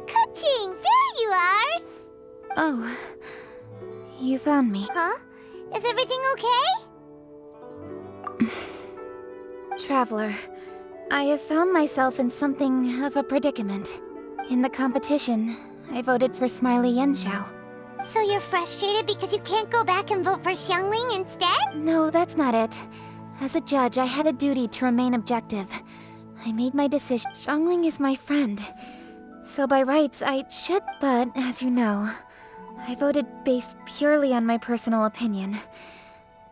Ka-ching, there you are! Oh, you found me. Huh? Is everything okay? Traveler, I have found myself in something of a predicament. In the competition, I voted for Smiley Yenshao. So you're frustrated because you can't go back and vote for Xiangling instead? No, that's not it. As a judge, I had a duty to remain objective. I made my decision. Xiangling is my friend. So by rights, I should, but as you know, I voted based purely on my personal opinion.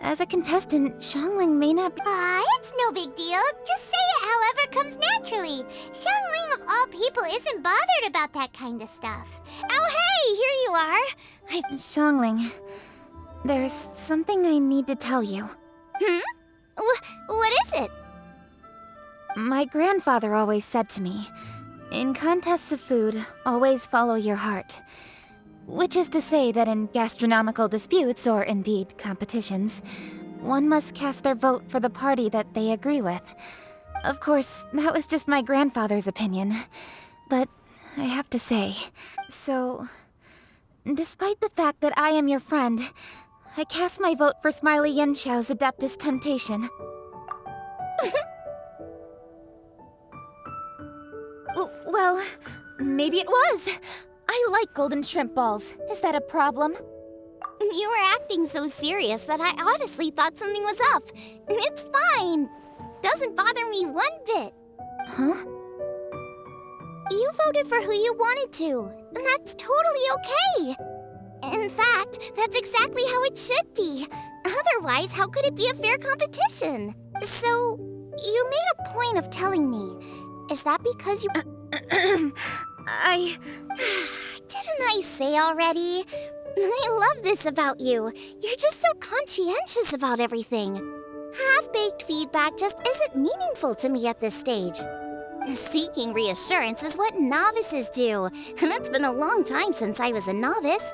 As a contestant, Xiangling may not be— It's no big deal. Just say it however comes naturally. Xiangling of all people isn't bothered about that kind of stuff. Oh hey, here you are. Xiangling, there's something I need to tell you. What is it? My grandfather always said to me, in contests of food, always follow your heart. Which is to say that in gastronomical disputes, or indeed competitions, one must cast their vote for the party that they agree with. Of course, that was just my grandfather's opinion. But I have to say, so despite the fact that I am your friend, I cast my vote for Smiley Yenshao's Adeptus Temptation. Well, maybe it was. I like golden shrimp balls. Is that a problem? You were acting so serious that I honestly thought something was up. It's fine. Doesn't bother me one bit. Huh? You voted for who you wanted to, and that's totally okay. In fact, that's exactly how it should be. Otherwise, how could it be a fair competition? So, you made a point of telling me. Is that because you... Didn't I say already? I love this about you. You're just so conscientious about everything. Half-baked feedback just isn't meaningful to me at this stage. Seeking reassurance is what novices do, and it's been a long time since I was a novice.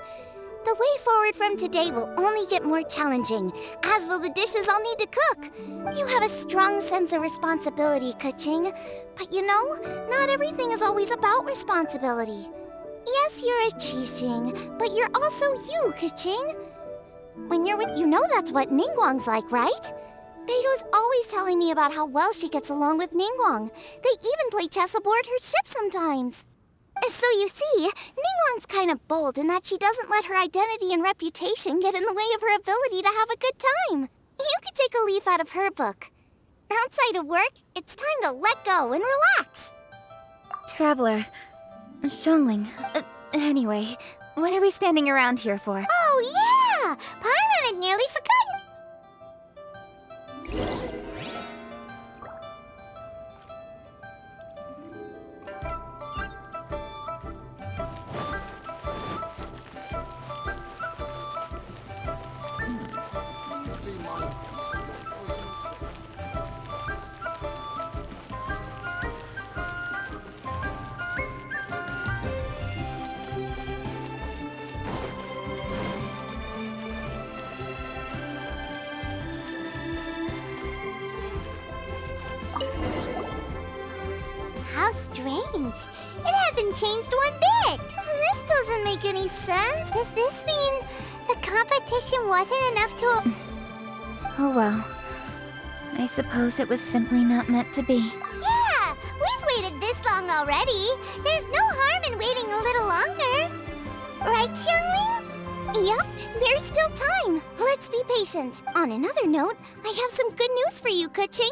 The way forward from today will only get more challenging, as will the dishes I'll need to cook. You have a strong sense of responsibility, Ka-ching. But you know, not everything is always about responsibility. Yes, you're a Chi-ching, but you're also you, Ka-ching. When you're with— you know that's what Ningguang's like, right? Beto's always telling me about how well she gets along with Ningguang. They even play chess aboard her ship sometimes. So you see, Ningguang's kind of bold in that she doesn't let her identity and reputation get in the way of her ability to have a good time. You could take a leaf out of her book. Outside of work, it's time to let go and relax. Traveler, Xiangling, anyway, what are we standing around here for? Oh yeah! Paimon had nearly forgotten. How strange. It hasn't changed one bit. This doesn't make any sense. Does this mean the competition wasn't enough to... Oh well. I suppose it was simply not meant to be. Yeah, we've waited this long already. There's no harm in waiting a little longer. Right, Xiangling? Yep, there's still time. Let's be patient. On another note, I have some good news for you, Ka-ching.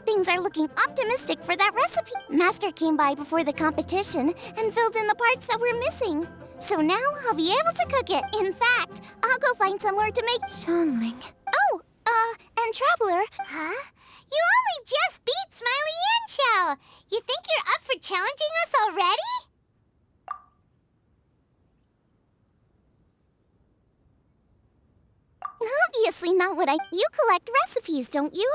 Things are looking optimistic for that recipe. Master came by before the competition and filled in the parts that were missing. So now I'll be able to cook it. In fact, I'll go find somewhere to make... Xiangling. Oh, and Traveler. Huh? You only just beat Smiley Yanxiao. You think you're up for challenging us already? Obviously not what You collect recipes, don't you?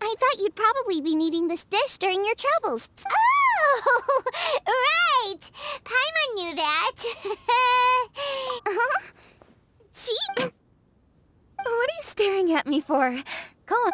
I thought you'd probably be needing this dish during your travels. Oh, right! Paimon knew that. Huh? Cheat? What are you staring at me for? Go on.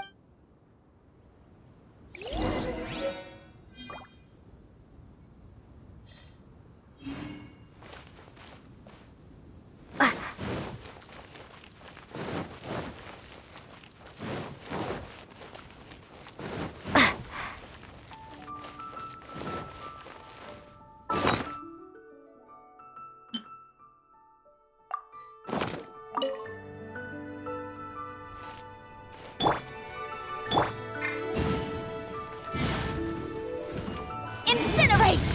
Incinerate!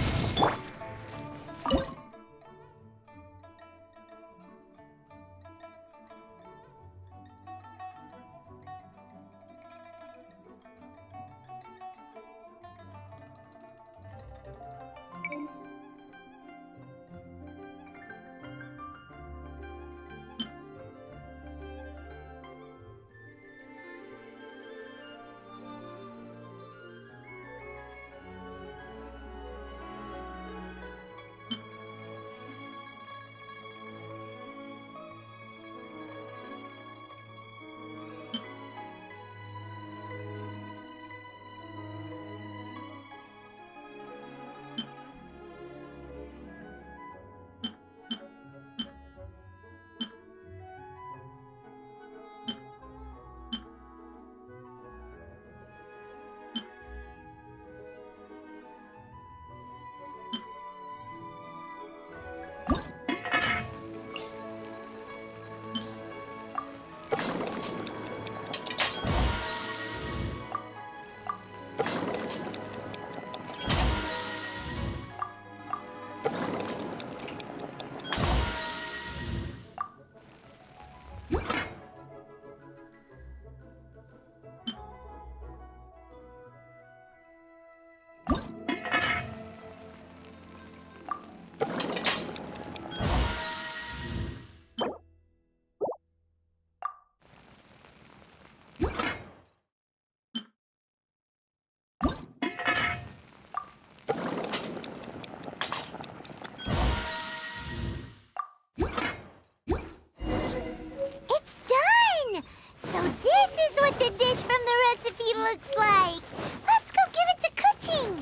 It's done! So this is what the dish from the recipe looks like. Let's go give it to Kuching.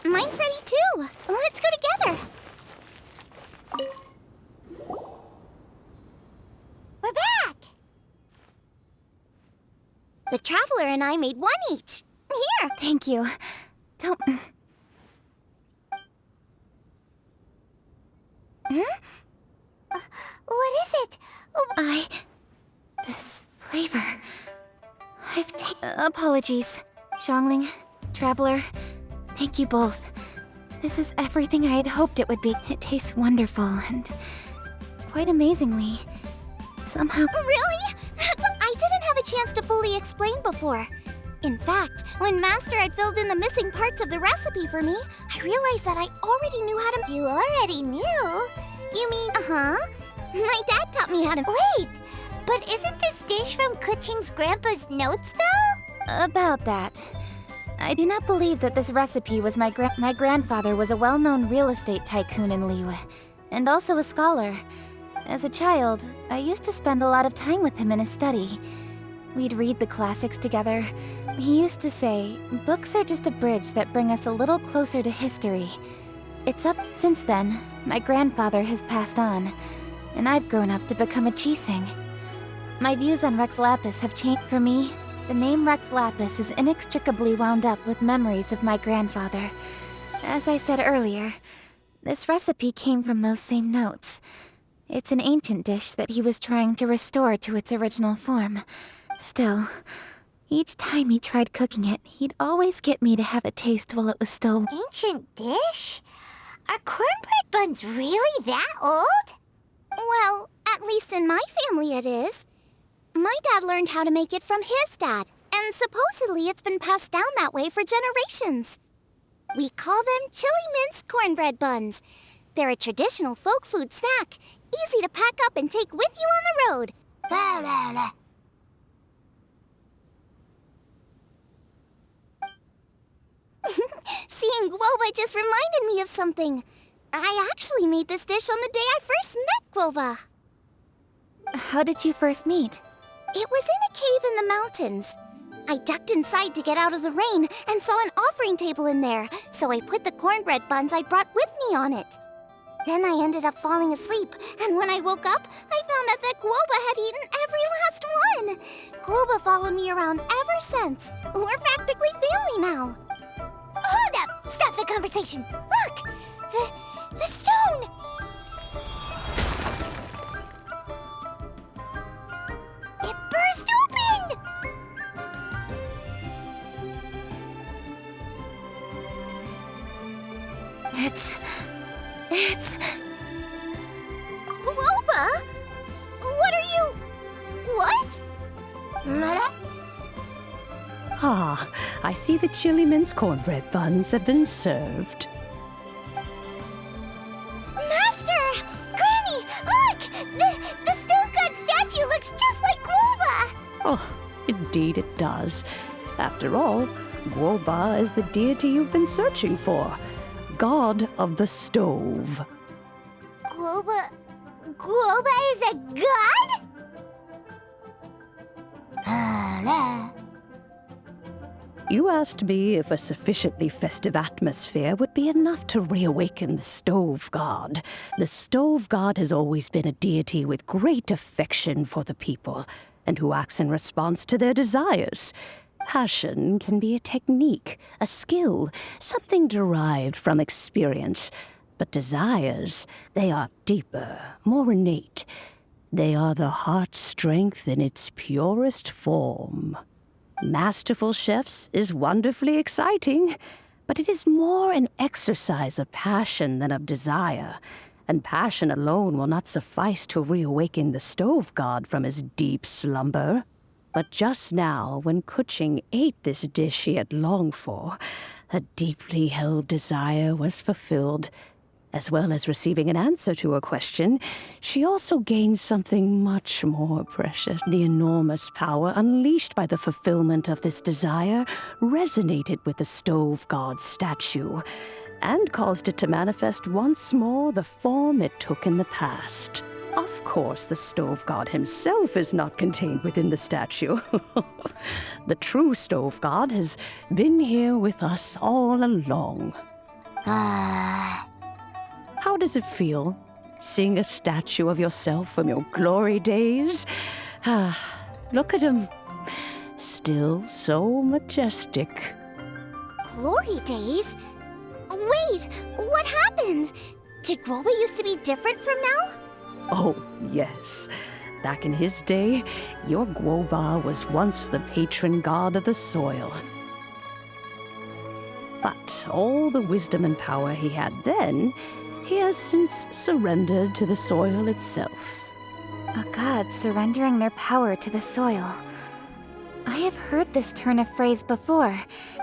Mine's ready too. Let's go together. We're back! The Traveler and I made one each. Here! Thank you. Don't... What is it? This flavor... Apologies. Xiangling, Traveler, thank you both. This is everything I had hoped it would be. It tastes wonderful and... quite amazingly. Somehow... Really? I didn't have a chance to fully explain before. In fact, when Master had filled in the missing parts of the recipe for me, I realized that I already knew how to... You already knew? You mean... Uh-huh. My dad taught me how to... Wait! But isn't this dish from Kuching's grandpa's notes, though? About that. I do not believe that this recipe was my grandfather was a well-known real estate tycoon in Liyue, and also a scholar. As a child, I used to spend a lot of time with him in his study. We'd read the classics together. He used to say, books are just a bridge that bring us a little closer to history. It's up since then, my grandfather has passed on, and I've grown up to become a Chising. My views on Rex Lapis have changed. For me, the name Rex Lapis is inextricably wound up with memories of my grandfather. As I said earlier, this recipe came from those same notes. It's an ancient dish that he was trying to restore to its original form. Still, each time he tried cooking it, he'd always get me to have a taste while it was still... Ancient dish? Are cornbread buns really that old? Well, at least in my family it is. My dad learned how to make it from his dad, and supposedly it's been passed down that way for generations. We call them chili mince cornbread buns. They're a traditional folk food snack, easy to pack up and take with you on the road. La la la. Seeing Goba just reminded me of something. I actually made this dish on the day I first met Goba. How did you first meet? It was in a cave in the mountains. I ducked inside to get out of the rain and saw an offering table in there, so I put the cornbread buns I brought with me on it. Then I ended up falling asleep, and when I woke up, I found out that Goba had eaten every last one. Goba followed me around ever since. We're practically family now. Hold up! Stop the conversation! Look! The stone! It burst open! It's... Goba? What are you... What? Ah, I see the chili mince cornbread buns have been served. Master! Granny, look! The stone god statue looks just like Goba! Oh, indeed it does. After all, Goba is the deity you've been searching for. God of the stove. Goba is a god? You asked me if a sufficiently festive atmosphere would be enough to reawaken the stove god. The stove god has always been a deity with great affection for the people, and who acts in response to their desires. Passion can be a technique, a skill, something derived from experience. But desires, they are deeper, more innate. They are the heart's strength in its purest form. Masterful chefs is wonderfully exciting, but it is more an exercise of passion than of desire. And passion alone will not suffice to reawaken the stove god from his deep slumber. But just now, when Kuching ate this dish she had longed for, a deeply held desire was fulfilled. As well as receiving an answer to her question, she also gained something much more precious. The enormous power unleashed by the fulfillment of this desire resonated with the stove god's statue, and caused it to manifest once more the form it took in the past. Of course, the stove god himself is not contained within the statue. The true stove god has been here with us all along. How does it feel, seeing a statue of yourself from your glory days? Look at him. Still so majestic. Glory days? Wait, what happened? Did Goba used to be different from now? Oh, yes. Back in his day, your Goba was once the patron god of the soil. But all the wisdom and power he had then, he has since surrendered to the soil itself. A god surrendering their power to the soil. I have heard this turn of phrase before.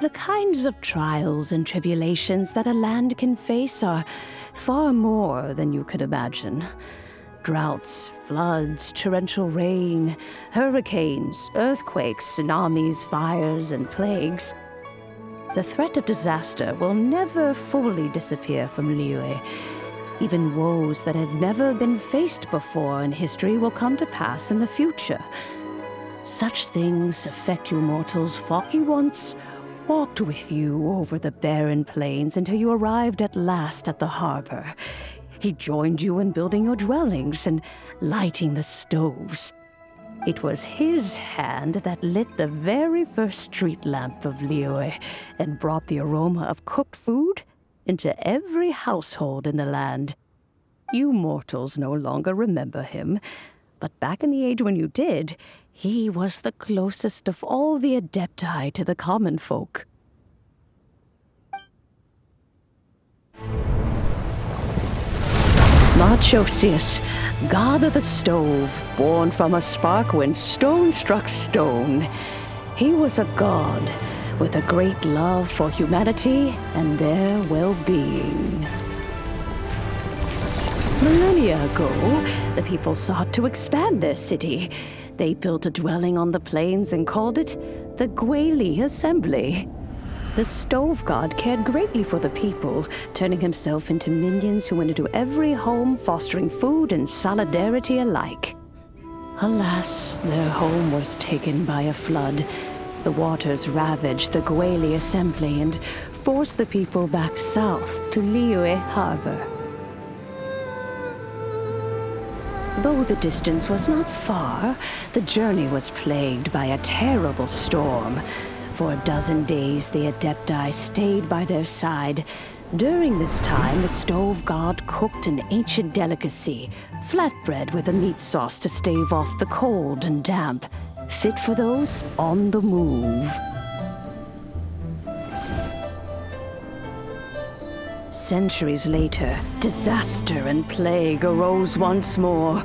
The kinds of trials and tribulations that a land can face are far more than you could imagine. Droughts, floods, torrential rain, hurricanes, earthquakes, tsunamis, fires, and plagues. The threat of disaster will never fully disappear from Liyue. Even woes that have never been faced before in history will come to pass in the future. Such things affect you mortals, for he once walked with you over the barren plains until you arrived at last at the harbor. He joined you in building your dwellings and lighting the stoves. It was his hand that lit the very first street lamp of Liyue and brought the aroma of cooked food into every household in the land. You mortals no longer remember him, but back in the age when you did, he was the closest of all the Adepti to the common folk. Machosius, god of the stove, born from a spark when stone struck stone. He was a god with a great love for humanity and their well-being. Millennia ago, the people sought to expand their city. They built a dwelling on the plains and called it the Gweli Assembly. The stove god cared greatly for the people, turning himself into minions who went into every home, fostering food and solidarity alike. Alas, their home was taken by a flood. The waters ravaged the Gwali assembly and forced the people back south to Liyue Harbor. Though the distance was not far, the journey was plagued by a terrible storm. For a dozen days, the Adepti stayed by their side. During this time, the stove god cooked an ancient delicacy, flatbread with a meat sauce to stave off the cold and damp, fit for those on the move. Centuries later, disaster and plague arose once more.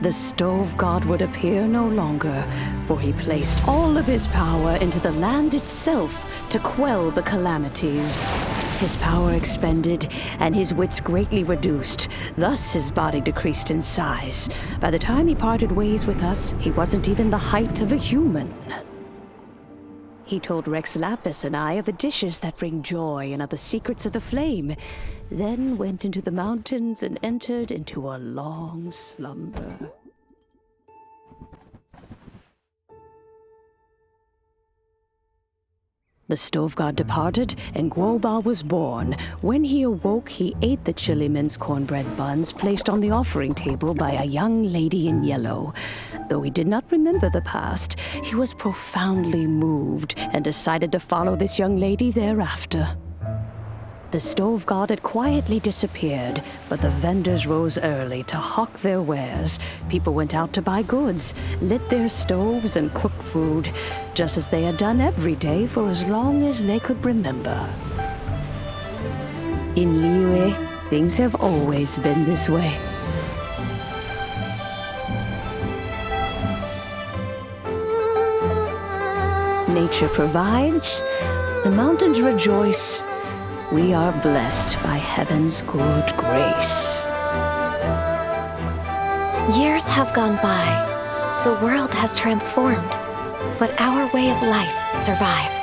The stove god would appear no longer, for he placed all of his power into the land itself to quell the calamities. His power expended, and his wits greatly reduced. Thus his body decreased in size. By the time he parted ways with us, he wasn't even the height of a human. He told Rex Lapis and I of the dishes that bring joy and of the secrets of the flame, then went into the mountains and entered into a long slumber. The stove god departed, and Goba was born. When he awoke, he ate the chiliman's cornbread buns placed on the offering table by a young lady in yellow. Though he did not remember the past, he was profoundly moved and decided to follow this young lady thereafter. The stove god had quietly disappeared, but the vendors rose early to hawk their wares. People went out to buy goods, lit their stoves, and cooked food, just as they had done every day for as long as they could remember. In Liyue, things have always been this way. Nature provides, the mountains rejoice. We are blessed by heaven's good grace. Years have gone by. The world has transformed, but our way of life survives.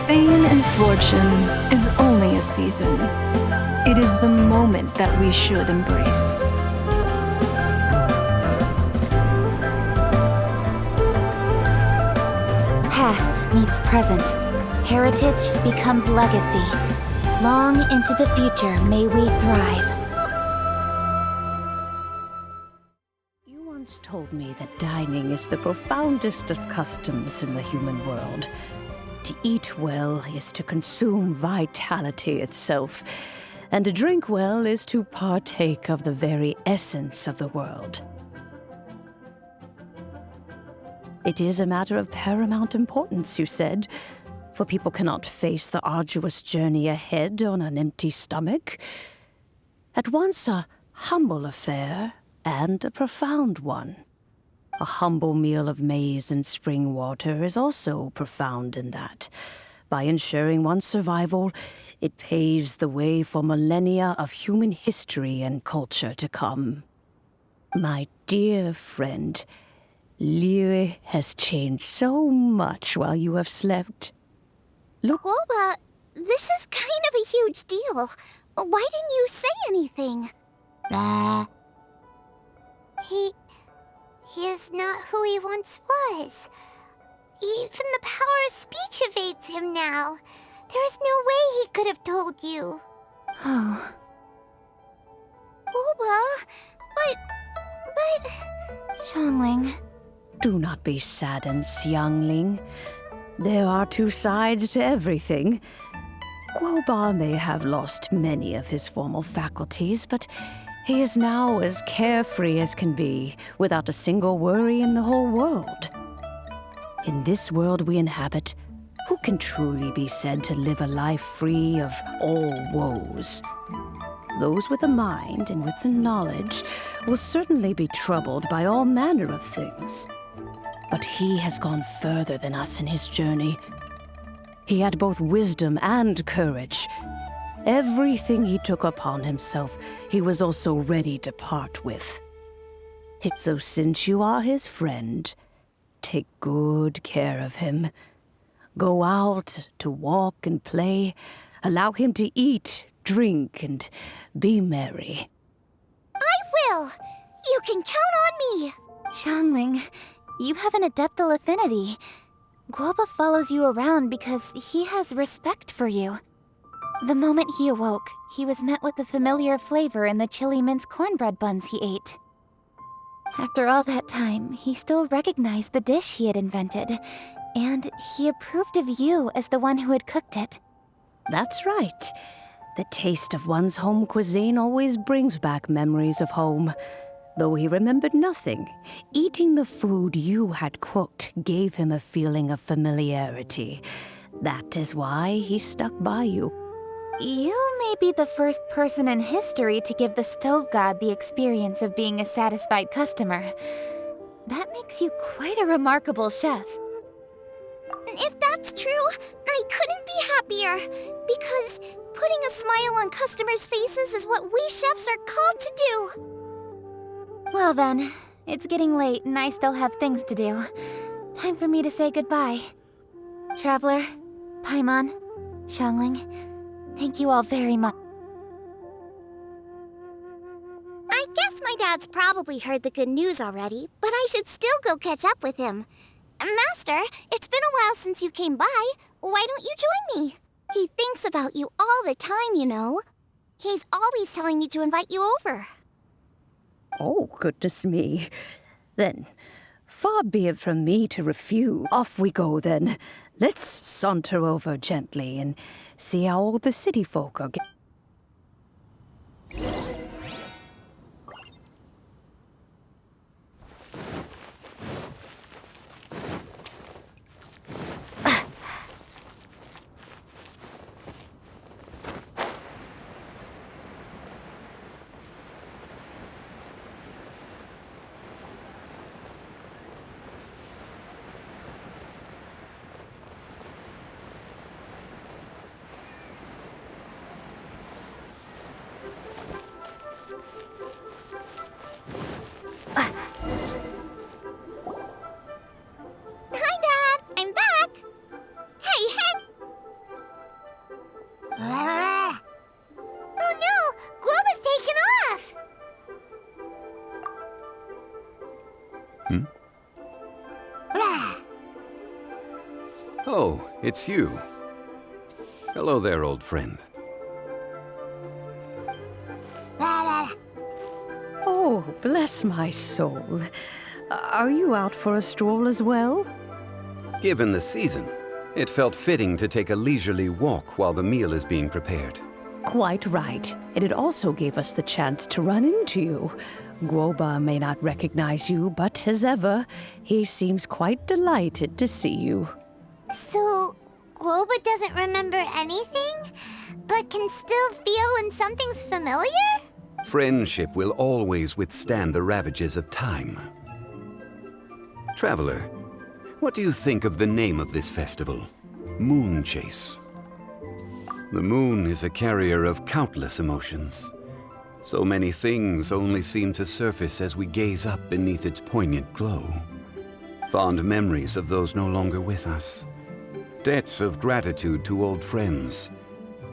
Fame and fortune is only a season. It is the moment that we should embrace. Past meets present. Heritage becomes legacy. Long into the future may we thrive. You once told me that dining is the profoundest of customs in the human world. To eat well is to consume vitality itself, and to drink well is to partake of the very essence of the world. It is a matter of paramount importance, you said, for people cannot face the arduous journey ahead on an empty stomach. At once a humble affair and a profound one. A humble meal of maize and spring water is also profound in that. By ensuring one's survival, it paves the way for millennia of human history and culture to come. My dear friend, Liyue has changed so much while you have slept. Look, Goba, this is kind of a huge deal. Why didn't you say anything? He is not who he once was. Even the power of speech evades him now. There is no way he could have told you. Oh. Goba, but... Xiangling. do not be saddened, Xiangling. There are two sides to everything. Goba may have lost many of his formal faculties, but he is now as carefree as can be, without a single worry in the whole world. In this world we inhabit, who can truly be said to live a life free of all woes? Those with a mind and with the knowledge will certainly be troubled by all manner of things. But he has gone further than us in his journey. He had both wisdom and courage. Everything he took upon himself, he was also ready to part with. So since you are his friend, take good care of him. Go out to walk and play. Allow him to eat, drink, and be merry. I will! You can count on me! Xiangling, you have an adeptal affinity. Goba follows you around because he has respect for you. The moment he awoke, he was met with the familiar flavor in the chili mince cornbread buns he ate. After all that time, he still recognized the dish he had invented, and he approved of you as the one who had cooked it. That's right. The taste of one's home cuisine always brings back memories of home. Though he remembered nothing, eating the food you had cooked gave him a feeling of familiarity. That is why he stuck by you. You may be the first person in history to give the stove god the experience of being a satisfied customer. That makes you quite a remarkable chef. If that's true, I couldn't be happier. Because putting a smile on customers' faces is what we chefs are called to do. Well then, it's getting late and I still have things to do. Time for me to say goodbye. Traveler, Paimon, Xiangling, thank you all very much. I guess my dad's probably heard the good news already, but I should still go catch up with him. Master, it's been a while since you came by. Why don't you join me? He thinks about you all the time, you know. He's always telling me to invite you over. Oh, goodness me. Then, far be it from me to refuse. Off we go, then. Let's saunter over gently and see how all the city folk are getting. Hi, Dad. I'm back. Hey, hey. Oh no, Goba's taken off. Oh, it's you. Hello there, old friend. Oh, bless my soul. Are you out for a stroll as well? Given the season, it felt fitting to take a leisurely walk while the meal is being prepared. Quite right. And it also gave us the chance to run into you. Goba may not recognize you, but as ever, he seems quite delighted to see you. So, Goba doesn't remember anything, but can still feel when something's familiar? Friendship will always withstand the ravages of time. Traveler, what do you think of the name of this festival? Moon Chase. The moon is a carrier of countless emotions. So many things only seem to surface as we gaze up beneath its poignant glow. Fond memories of those no longer with us. Debts of gratitude to old friends.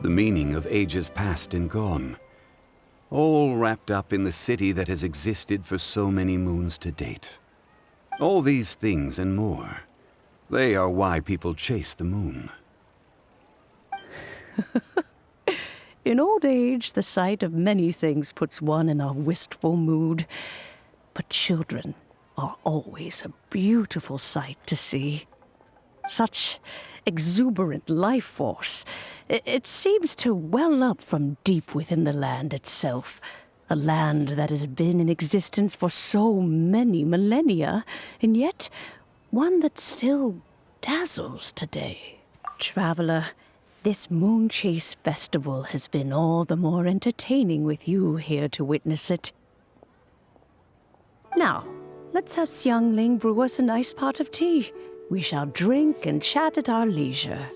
The meaning of ages past and gone. All wrapped up in the city that has existed for so many moons to date. All these things and more, they are why people chase the moon. In old age, the sight of many things puts one in a wistful mood. But children are always a beautiful sight to see. Such exuberant life force. It seems to well up from deep within the land itself. A land that has been in existence for so many millennia, and yet one that still dazzles today. Traveler, this Moon Chase Festival has been all the more entertaining with you here to witness it. Now, let's have Xiangling brew us a nice pot of tea. We shall drink and chat at our leisure.